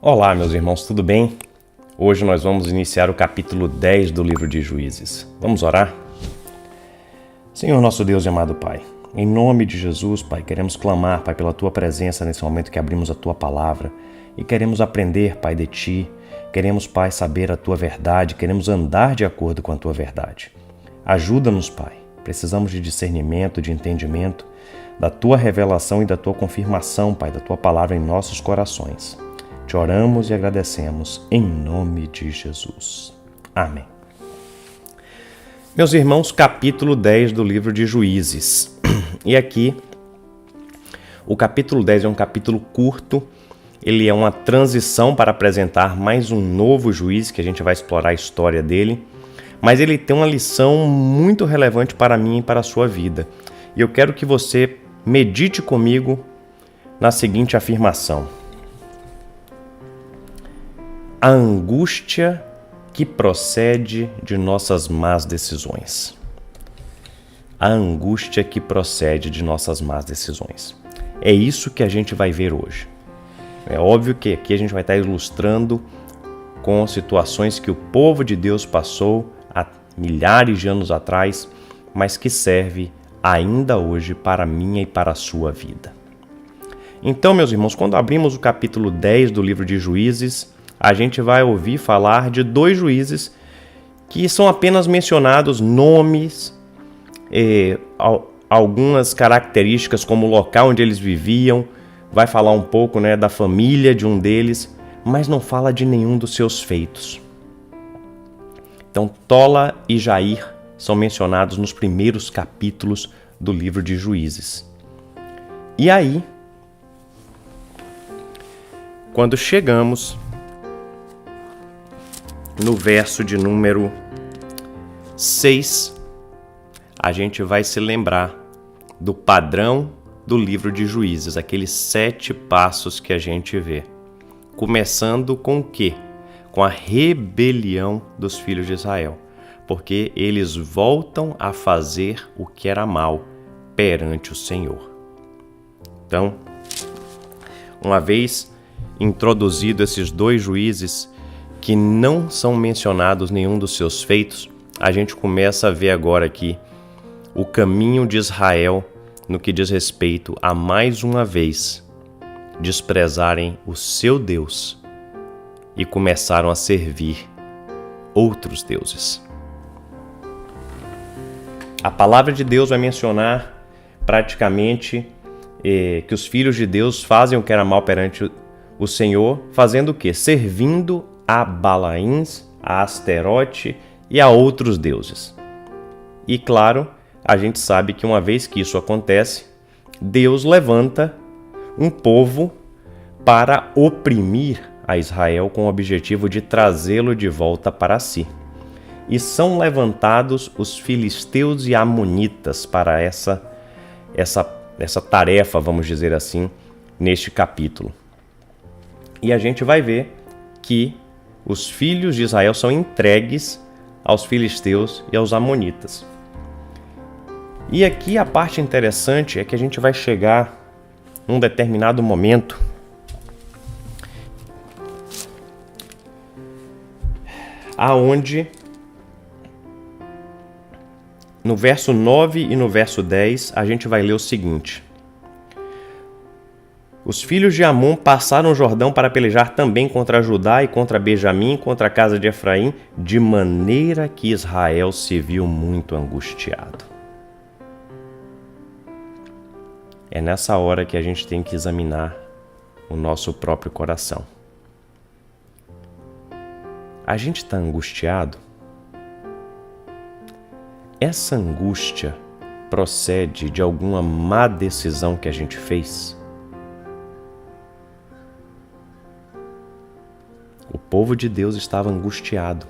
Olá, meus irmãos, tudo bem? Hoje nós vamos iniciar o capítulo 10 do livro de Juízes. Vamos orar? Senhor nosso Deus e amado Pai, em nome de Jesus, Pai, queremos clamar, Pai, pela Tua presença nesse momento que abrimos a Tua palavra e queremos aprender, Pai, de Ti. Queremos, Pai, saber a Tua verdade, queremos andar de acordo com a Tua verdade. Ajuda-nos, Pai. Precisamos de discernimento, de entendimento, da Tua revelação e da Tua confirmação, Pai, da Tua palavra em nossos corações. Te oramos e agradecemos em nome de Jesus. Amém. Meus irmãos, capítulo 10 do livro de Juízes. E aqui, o capítulo 10 é um capítulo curto, ele é uma transição para apresentar mais um novo juiz, que a gente vai explorar a história dele, mas ele tem uma lição muito relevante para mim e para a sua vida. E eu quero que você medite comigo na seguinte afirmação: a angústia que procede de nossas más decisões. A angústia que procede de nossas más decisões. É isso que a gente vai ver hoje. É óbvio que aqui a gente vai estar ilustrando com situações que o povo de Deus passou há milhares de anos atrás, mas que serve ainda hoje para a minha e para a sua vida. Então, meus irmãos, quando abrimos o capítulo 10 do livro de Juízes, a gente vai ouvir falar de dois juízes que são apenas mencionados nomes, algumas características como o local onde eles viviam, vai falar um pouco, da família de um deles, mas não fala de nenhum dos seus feitos. Então, Tola e Jair são mencionados nos primeiros capítulos do livro de Juízes. E aí, quando chegamos no verso de número 6, a gente vai se lembrar do padrão do livro de Juízes, aqueles 7 passos que a gente vê. Começando com o quê? Com a rebelião dos filhos de Israel, porque eles voltam a fazer o que era mal perante o Senhor. Então, uma vez introduzido esses dois juízes, que não são mencionados nenhum dos seus feitos, a gente começa a ver agora aqui o caminho de Israel no que diz respeito a mais uma vez desprezarem o seu Deus e começaram a servir outros deuses. A palavra de Deus vai mencionar praticamente que os filhos de Deus fazem o que era mal perante o Senhor, fazendo o quê? Servindo a Balaíns, a Asterote e a outros deuses. E claro, a gente sabe que uma vez que isso acontece, Deus levanta um povo para oprimir a Israel com o objetivo de trazê-lo de volta para si. E são levantados os filisteus e amonitas para essa tarefa, vamos dizer assim, neste capítulo. E a gente vai ver que os filhos de Israel são entregues aos filisteus e aos amonitas. E aqui a parte interessante é que a gente vai chegar num determinado momento aonde no verso 9 e no verso 10 a gente vai ler o seguinte: os filhos de Amon passaram o Jordão para pelejar também contra Judá e contra Benjamim, contra a casa de Efraim, de maneira que Israel se viu muito angustiado. É nessa hora que a gente tem que examinar o nosso próprio coração. A gente está angustiado? Essa angústia procede de alguma má decisão que a gente fez? O povo de Deus estava angustiado.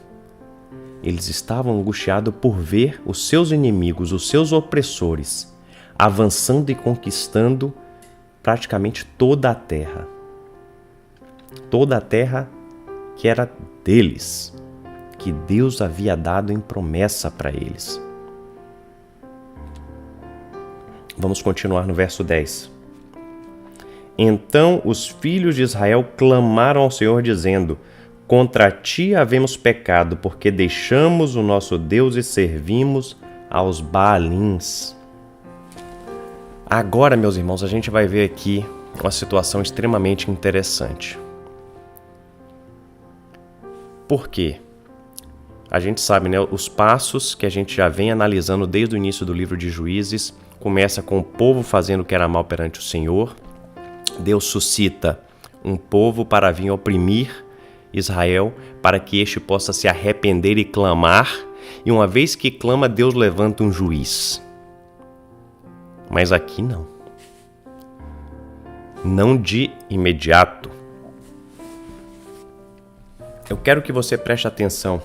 Eles estavam angustiados por ver os seus inimigos, os seus opressores, avançando e conquistando praticamente toda a terra. Toda a terra que era deles, que Deus havia dado em promessa para eles. Vamos continuar no verso 10. Então os filhos de Israel clamaram ao Senhor, dizendo: contra ti havemos pecado, porque deixamos o nosso Deus e servimos aos Baalins. Agora, meus irmãos, a gente vai ver aqui uma situação extremamente interessante. Por quê? A gente sabe, né? Os passos que a gente já vem analisando desde o início do livro de Juízes. Começa com o povo fazendo o que era mal perante o Senhor. Deus suscita um povo para vir oprimir Israel, para que este possa se arrepender e clamar. E uma vez que clama, Deus levanta um juiz. Mas aqui não. Não de imediato. Eu quero que você preste atenção.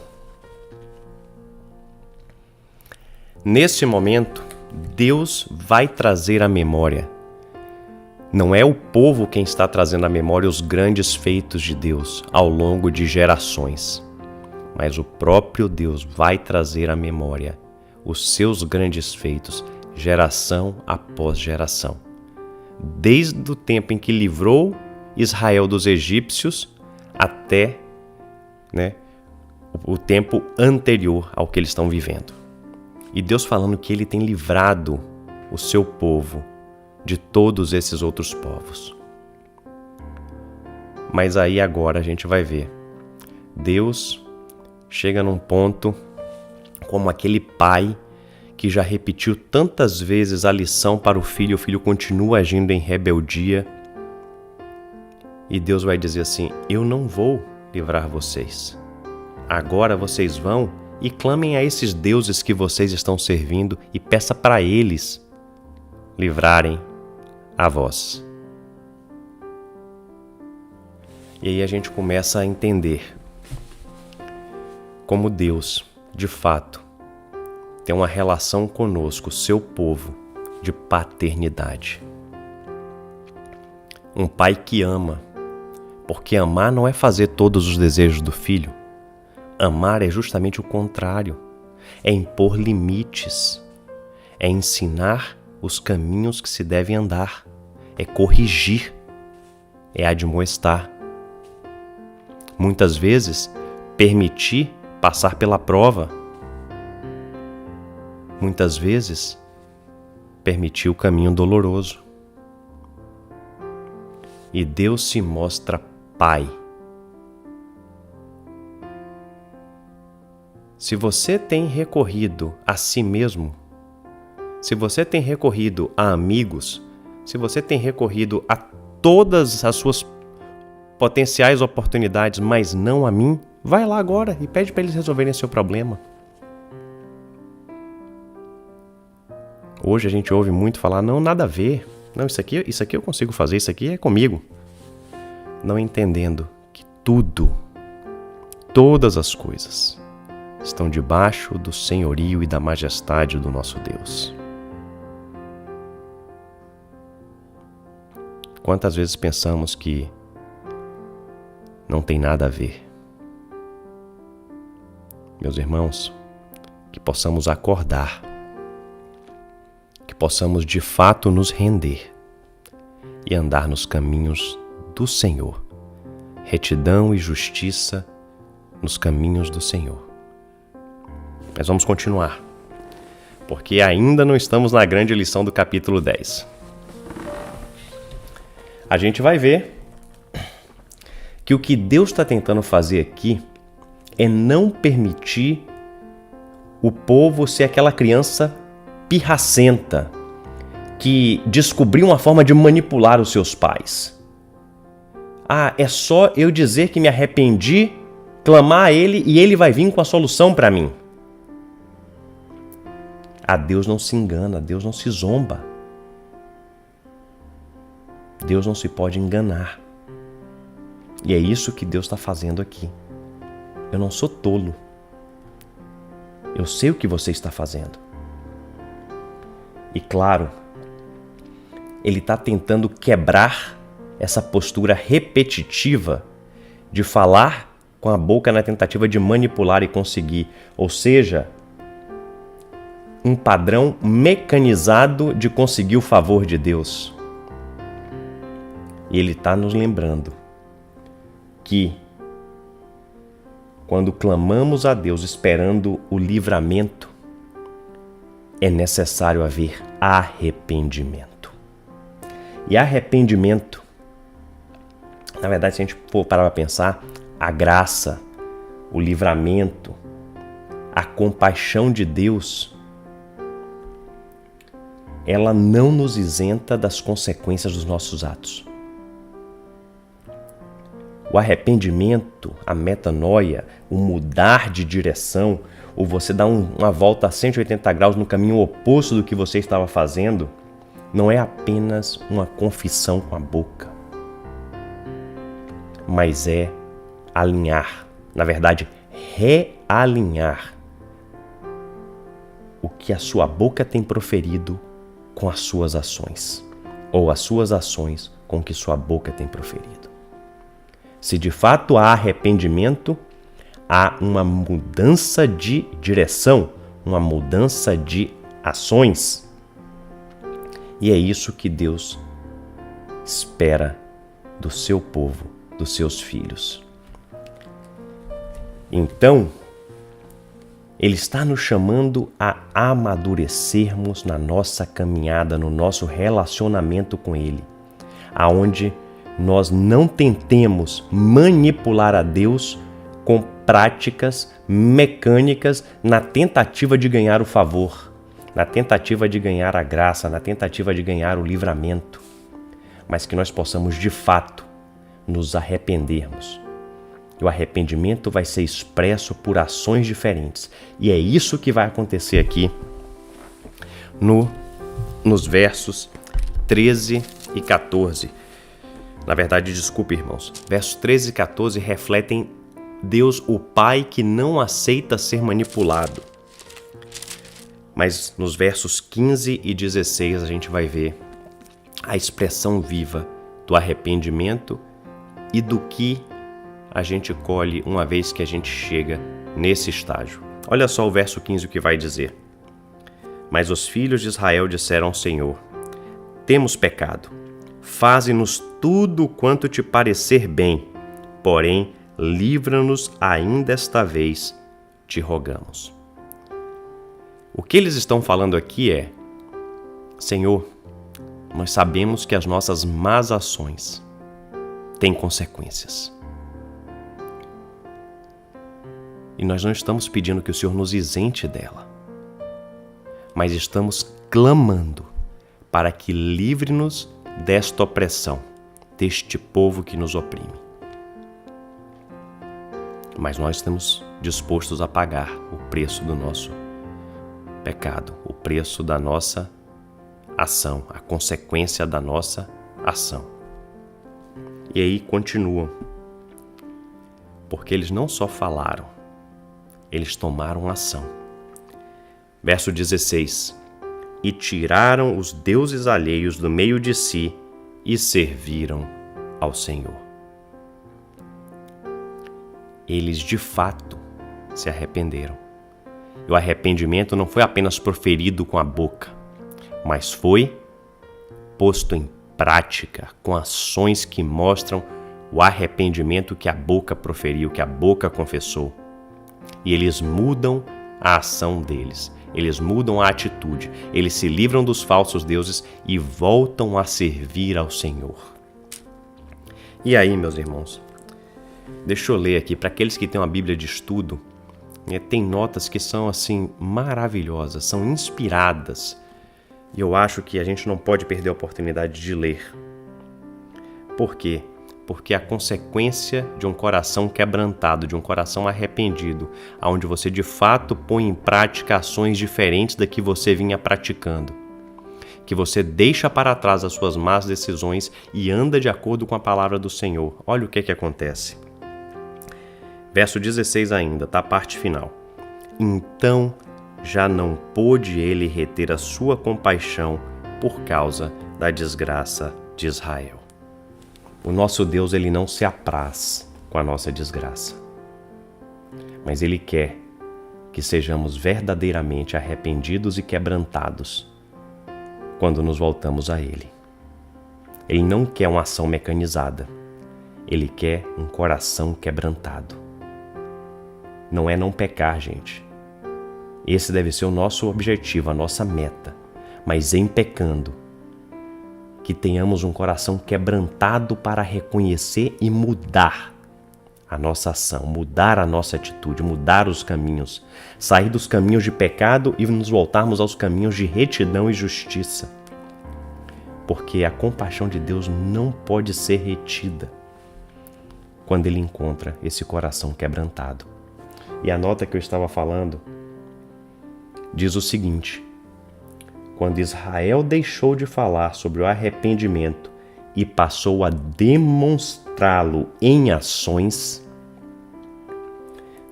Nesse momento, Deus vai trazer à memória. Não é o povo quem está trazendo à memória os grandes feitos de Deus ao longo de gerações, mas o próprio Deus vai trazer à memória os seus grandes feitos, geração após geração. Desde o tempo em que livrou Israel dos egípcios até o tempo anterior ao que eles estão vivendo. E Deus falando que Ele tem livrado o seu povo de todos esses outros povos. Mas aí agora a gente vai ver. Deus chega num ponto como aquele pai que já repetiu tantas vezes a lição para o filho continua agindo em rebeldia. E Deus vai dizer assim: eu não vou livrar vocês. Agora vocês vão e clamem a esses deuses que vocês estão servindo e peça para eles livrarem a vós. E aí a gente começa a entender como Deus, de fato, tem uma relação conosco, seu povo, de paternidade. Um pai que ama, porque amar não é fazer todos os desejos do filho. Amar é justamente o contrário, é impor limites, é ensinar os caminhos que se devem andar, é corrigir, é admoestar. Muitas vezes, permitir passar pela prova. Muitas vezes, permitir o caminho doloroso. E Deus se mostra Pai. Se você tem recorrido a si mesmo, se você tem recorrido a amigos, se você tem recorrido a todas as suas potenciais oportunidades, mas não a mim, vai lá agora e pede para eles resolverem seu problema. Hoje a gente ouve muito falar: não, nada a ver, não, isso aqui eu consigo fazer, isso aqui é comigo. Não entendendo que todas as coisas estão debaixo do senhorio e da majestade do nosso Deus. Quantas vezes pensamos que não tem nada a ver? Meus irmãos, que possamos acordar, que possamos de fato nos render e andar nos caminhos do Senhor, retidão e justiça nos caminhos do Senhor. Mas vamos continuar, porque ainda não estamos na grande lição do capítulo 10. A gente vai ver que o que Deus está tentando fazer aqui é não permitir o povo ser aquela criança pirracenta que descobriu uma forma de manipular os seus pais. Ah, é só eu dizer que me arrependi, clamar a Ele e Ele vai vir com a solução para mim. Ah, Deus não se engana, Deus não se zomba. Deus não se pode enganar. E é isso que Deus está fazendo aqui. Eu não sou tolo. Eu sei o que você está fazendo. E claro, Ele está tentando quebrar essa postura repetitiva de falar com a boca na tentativa de manipular e conseguir. Ou seja, um padrão mecanizado de conseguir o favor de Deus. E Ele está nos lembrando que quando clamamos a Deus esperando o livramento, é necessário haver arrependimento. E arrependimento, na verdade, se a gente for parar para pensar, a graça, o livramento, a compaixão de Deus, ela não nos isenta das consequências dos nossos atos. O arrependimento, a metanoia, o mudar de direção, ou você dar uma volta a 180 graus no caminho oposto do que você estava fazendo, não é apenas uma confissão com a boca, mas é alinhar, na verdade, realinhar o que a sua boca tem proferido com as suas ações, ou as suas ações com o que sua boca tem proferido. Se de fato há arrependimento, há uma mudança de direção, uma mudança de ações. E é isso que Deus espera do seu povo, dos seus filhos. Então, Ele está nos chamando a amadurecermos na nossa caminhada, no nosso relacionamento com Ele, aonde nós não tentemos manipular a Deus com práticas mecânicas na tentativa de ganhar o favor, na tentativa de ganhar a graça, na tentativa de ganhar o livramento, mas que nós possamos de fato nos arrependermos. E o arrependimento vai ser expresso por ações diferentes. E é isso que vai acontecer aqui nos versos 13 e 14. Na verdade, desculpe, irmãos, versos 13 e 14 refletem Deus, o Pai, que não aceita ser manipulado. Mas nos versos 15 e 16 a gente vai ver a expressão viva do arrependimento e do que a gente colhe uma vez que a gente chega nesse estágio. Olha só o verso 15 o que vai dizer. Mas os filhos de Israel disseram ao Senhor: temos pecado, faze-nos tudo quanto te parecer bem, porém livra-nos ainda esta vez, te rogamos. O que eles estão falando aqui é: Senhor, nós sabemos que as nossas más ações têm consequências. E nós não estamos pedindo que o Senhor nos isente dela, mas estamos clamando para que livre-nos desta opressão, deste povo que nos oprime. Mas nós estamos dispostos a pagar o preço do nosso pecado, o preço da nossa ação, a consequência da nossa ação. E aí continuam, porque eles não só falaram, eles tomaram ação. Verso 16: e tiraram os deuses alheios do meio de si e serviram ao Senhor. Eles de fato se arrependeram. E o arrependimento não foi apenas proferido com a boca, mas foi posto em prática com ações que mostram o arrependimento que a boca proferiu, que a boca confessou. E eles mudam a ação deles, eles mudam a atitude, eles se livram dos falsos deuses e voltam a servir ao Senhor. E aí, meus irmãos, deixa eu ler aqui, para aqueles que têm uma Bíblia de estudo, tem notas que são assim maravilhosas, são inspiradas, e eu acho que a gente não pode perder a oportunidade de ler. Por quê? Porque a consequência de um coração quebrantado, de um coração arrependido, onde você de fato põe em prática ações diferentes da que você vinha praticando, que você deixa para trás as suas más decisões e anda de acordo com a palavra do Senhor. Olha o que acontece. Verso 16 ainda, tá? A parte final. Então já não pôde ele reter a sua compaixão por causa da desgraça de Israel. O nosso Deus, ele não se apraz com a nossa desgraça, mas ele quer que sejamos verdadeiramente arrependidos e quebrantados quando nos voltamos a ele. Ele não quer uma ação mecanizada. Ele quer um coração quebrantado. Não é não pecar, gente. Esse deve ser o nosso objetivo, a nossa meta. Mas em pecando, que tenhamos um coração quebrantado para reconhecer e mudar a nossa ação, mudar a nossa atitude, mudar os caminhos, sair dos caminhos de pecado e nos voltarmos aos caminhos de retidão e justiça. Porque a compaixão de Deus não pode ser retida quando Ele encontra esse coração quebrantado. E a nota que eu estava falando diz o seguinte: quando Israel deixou de falar sobre o arrependimento e passou a demonstrá-lo em ações,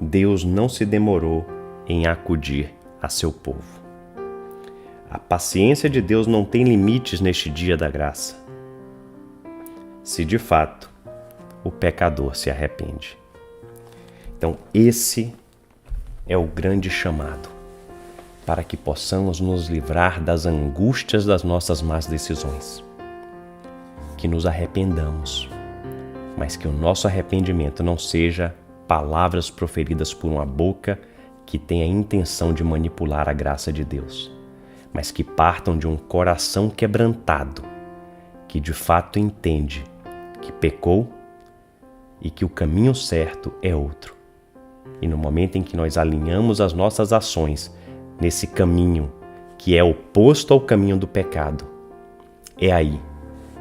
Deus não se demorou em acudir a seu povo. A paciência de Deus não tem limites neste dia da graça, se de fato o pecador se arrepende. Então, esse é o grande chamado para que possamos nos livrar das angústias das nossas más decisões. Que nos arrependamos, mas que o nosso arrependimento não seja palavras proferidas por uma boca que tenha a intenção de manipular a graça de Deus, mas que partam de um coração quebrantado, que de fato entende que pecou e que o caminho certo é outro. E no momento em que nós alinhamos as nossas ações nesse caminho que é oposto ao caminho do pecado, é aí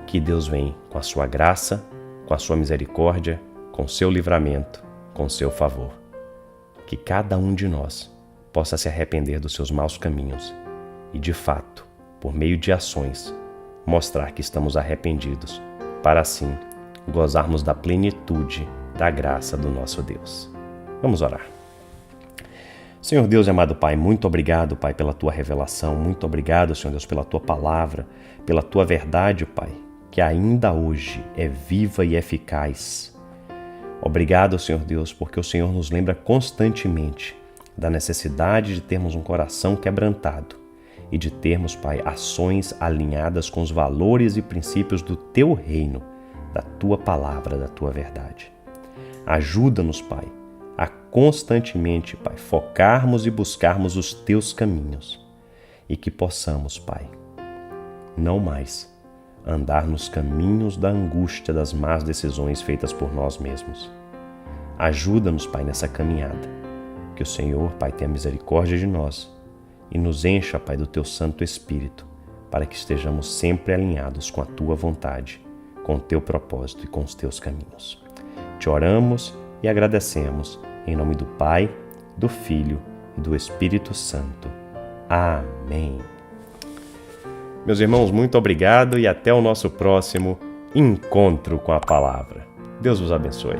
que Deus vem com a sua graça, com a sua misericórdia, com o seu livramento, com o seu favor. Que cada um de nós possa se arrepender dos seus maus caminhos e, de fato, por meio de ações, mostrar que estamos arrependidos, para assim gozarmos da plenitude da graça do nosso Deus. Vamos orar. Senhor Deus e amado Pai, muito obrigado, Pai, pela Tua revelação. Muito obrigado, Senhor Deus, pela Tua palavra, pela Tua verdade, Pai, que ainda hoje é viva e eficaz. Obrigado, Senhor Deus, porque o Senhor nos lembra constantemente da necessidade de termos um coração quebrantado e de termos, Pai, ações alinhadas com os valores e princípios do Teu reino, da Tua palavra, da Tua verdade. Ajuda-nos, Pai, a constantemente, Pai, focarmos e buscarmos os Teus caminhos e que possamos, Pai, não mais andar nos caminhos da angústia das más decisões feitas por nós mesmos. Ajuda-nos, Pai, nessa caminhada. Que o Senhor, Pai, tenha misericórdia de nós e nos encha, Pai, do Teu Santo Espírito, para que estejamos sempre alinhados com a Tua vontade, com o Teu propósito e com os Teus caminhos. Te oramos e agradecemos em nome do Pai, do Filho e do Espírito Santo. Amém. Meus irmãos, muito obrigado e até o nosso próximo encontro com a palavra. Deus vos abençoe.